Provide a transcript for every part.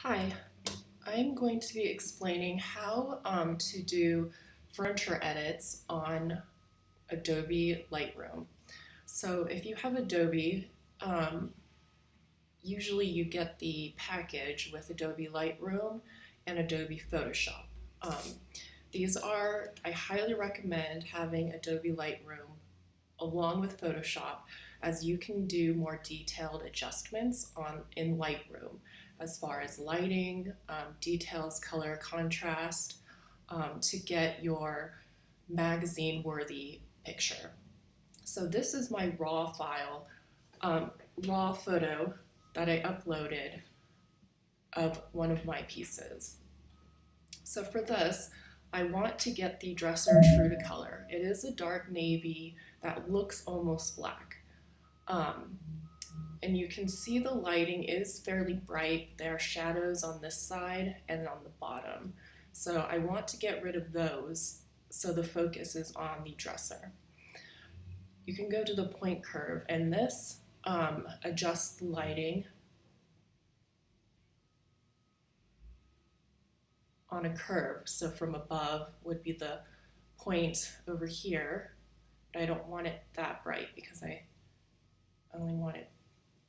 Hi, I'm going to be explaining how to do furniture edits on Adobe Lightroom. So if you have Adobe, um, usually you get the package with Adobe Lightroom and Adobe Photoshop. I highly recommend having Adobe Lightroom along with Photoshop, as you can do more detailed adjustments in Lightroom as far as lighting, details, color, contrast, to get your magazine worthy picture. So this is my raw file, raw photo that I uploaded of one of my pieces. So for this, I want to get the dresser true to color. It is a dark navy that looks almost black. Um, and you can see the lighting is fairly bright. There are shadows on this side and on the bottom. So I want to get rid of those so the focus is on the dresser. You can go to the point curve, and this adjusts the lighting on a curve. So from above would be the point over here, but I don't want it that bright because I only want it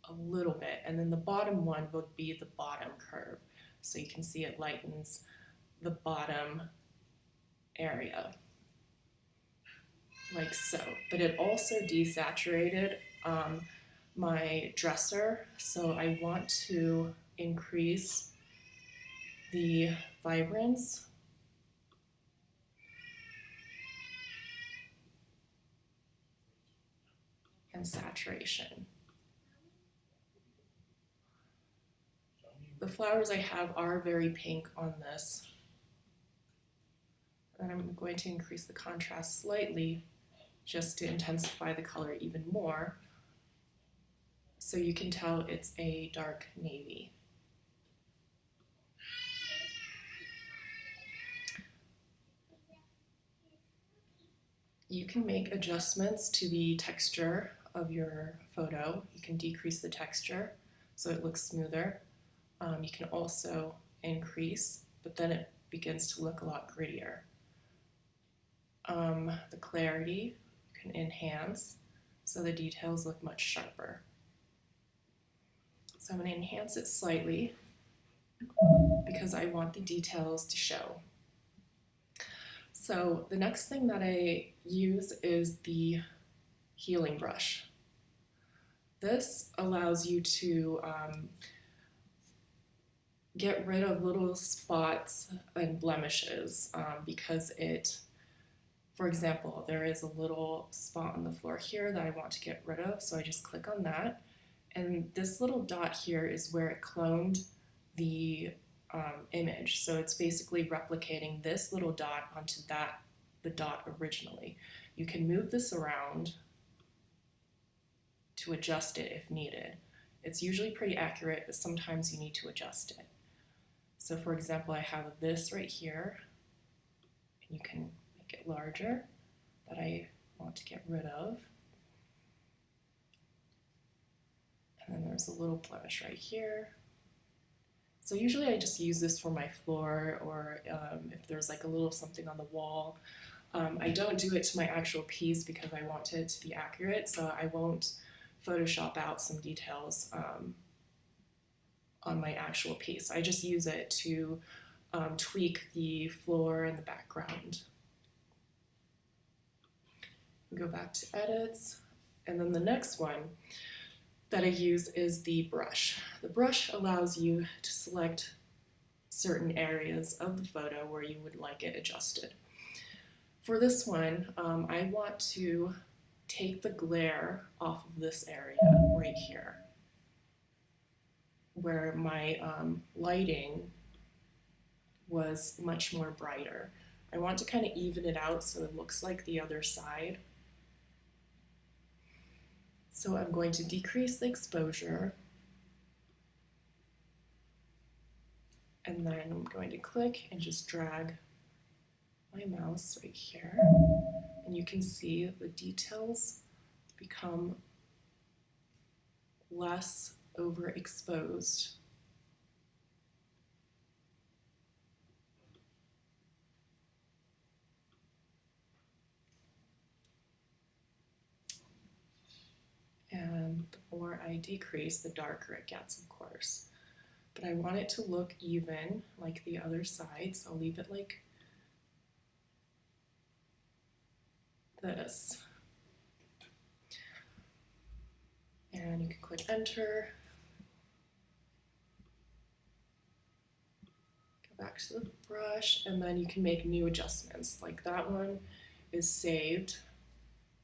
a little bit. And then the bottom one would be the bottom curve. So you can see it lightens the bottom area, like so. But it also desaturated my dresser, so I want to increase the vibrance and saturation. The flowers I have are very pink on this, and I'm going to increase the contrast slightly just to intensify the color even more, so you can tell it's a dark navy. You can make adjustments to the texture of your photo. You can decrease the texture so it looks smoother. You can also increase, but then it begins to look a lot grittier. The clarity you can enhance so the details look much sharper. So I'm going to enhance it slightly because I want the details to show. So the next thing that I use is the healing brush. This allows you to get rid of little spots and blemishes because for example, there is a little spot on the floor here that I want to get rid of, so I just click on that. And this little dot here is where it cloned the image. So it's basically replicating this little dot onto the dot originally. You can move this around to adjust it if needed. It's usually pretty accurate, but sometimes you need to adjust it. So for example, I have this right here, and you can make it larger, that I want to get rid of. And then there's a little blemish right here. So usually I just use this for my floor, or if there's like a little something on the wall. I don't do it to my actual piece because I want it to be accurate, so I won't Photoshop out some details on my actual piece. I just use it to tweak the floor and the background. Go back to edits, and then the next one that I use is the brush. The brush allows you to select certain areas of the photo where you would like it adjusted. For this one, I want to take the glare off of this area right here, where my lighting was much more brighter. I want to kind of even it out so it looks like the other side. So I'm going to decrease the exposure, and then I'm going to click and just drag my mouse right here, and you can see the details become less overexposed. the more I decrease, the darker it gets, of course. But I want it to look even like the other side, so I'll leave it like this. And you can click enter. Go back to the brush, and then you can make new adjustments. Like that one is saved,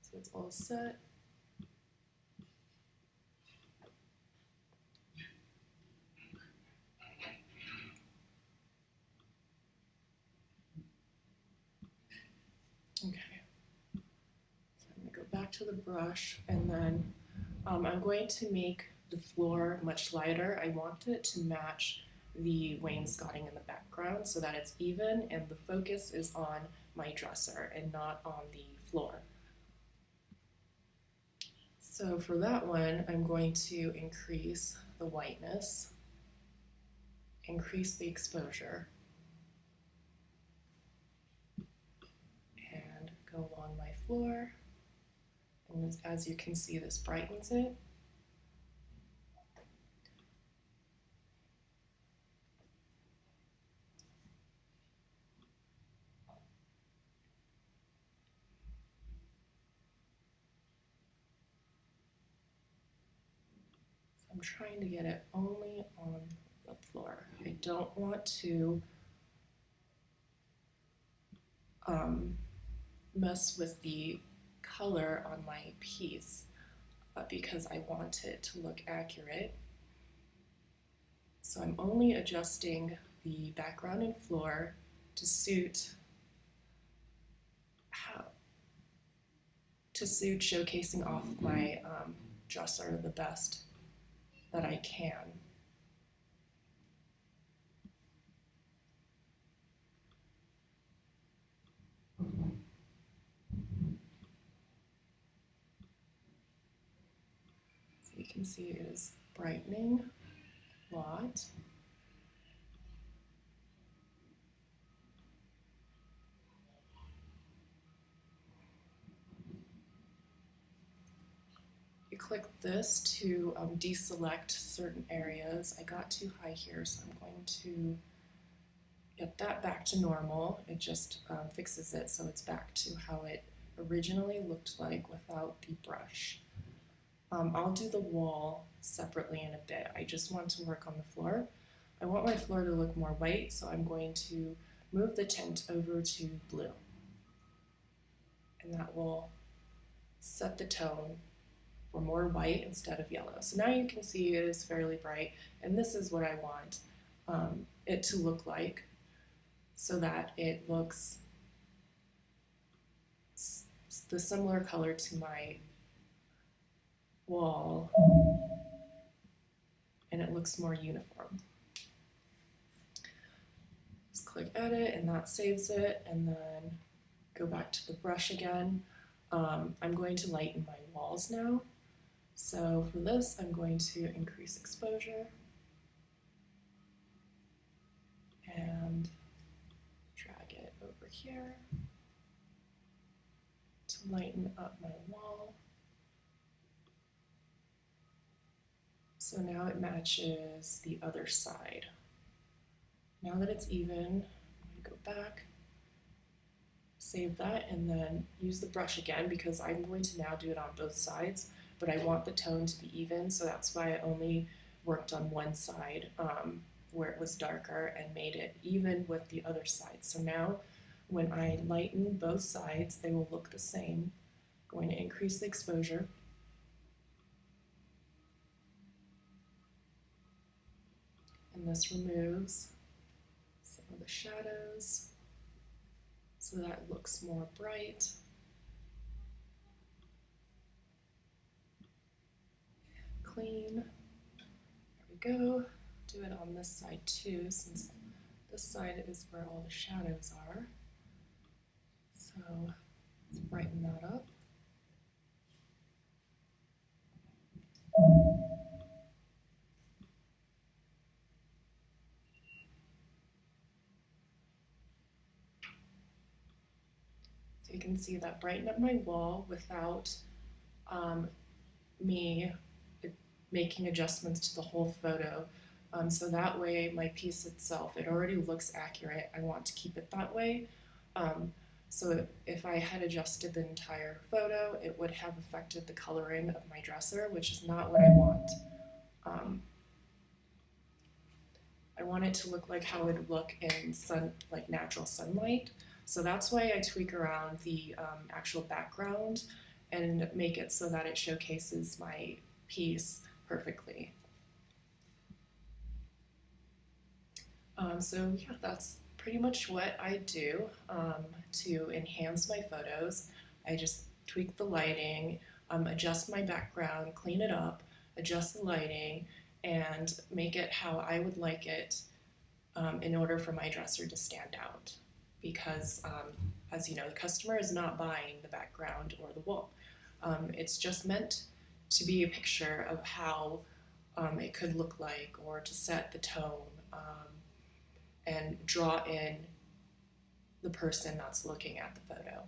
so it's all set. Okay, so I'm gonna go back to the brush, and then I'm going to make the floor much lighter. I want it to match the wainscoting in the background so that it's even and the focus is on my dresser and not on the floor. So for that one, I'm going to increase the whiteness, increase the exposure, and go along my floor. And as you can see, this brightens it. I'm trying to get it only on the floor. I don't want to mess with the color on my piece because I want it to look accurate. So I'm only adjusting the background and floor to suit showcasing off my dresser the best that I can. So you can see it is brightening a lot. You click this to deselect certain areas. I got too high here, so I'm going to get that back to normal. It just fixes it so it's back to how it originally looked like without the brush. I'll do the wall separately in a bit. I just want to work on the floor. I want my floor to look more white, so I'm going to move the tint over to blue. And that will set the tone for more white instead of yellow. So now you can see it is fairly bright, and this is what I want it to look like so that it looks the similar color to my wall and it looks more uniform. Just click edit and that saves it, and then go back to the brush again. I'm going to lighten my walls now. So for this, I'm going to increase exposure and drag it over here to lighten up my wall. So now it matches the other side. Now that it's even, I'm going to go back, save that, and then use the brush again because I'm going to now do it on both sides, but I want the tone to be even, so that's why I only worked on one side where it was darker and made it even with the other side. So now when I lighten both sides, they will look the same. I'm going to increase the exposure. And this removes some of the shadows so that it looks more bright. Clean. There we go. Do it on this side too, since this side is where all the shadows are. So let's brighten that up. So you can see that brighten up my wall without me making adjustments to the whole photo. So that way my piece itself, it already looks accurate. I want to keep it that way. So if I had adjusted the entire photo, it would have affected the coloring of my dresser, which is not what I want. I want it to look like how it would look in like natural sunlight. So that's why I tweak around the actual background and make it so that it showcases my piece perfectly. So yeah, that's pretty much what I do to enhance my photos. I just tweak the lighting, adjust my background, clean it up, adjust the lighting, and make it how I would like it in order for my dresser to stand out. Because as you know, the customer is not buying the background or the wall. It's just meant to be a picture of how it could look like, or to set the tone and draw in the person that's looking at the photo.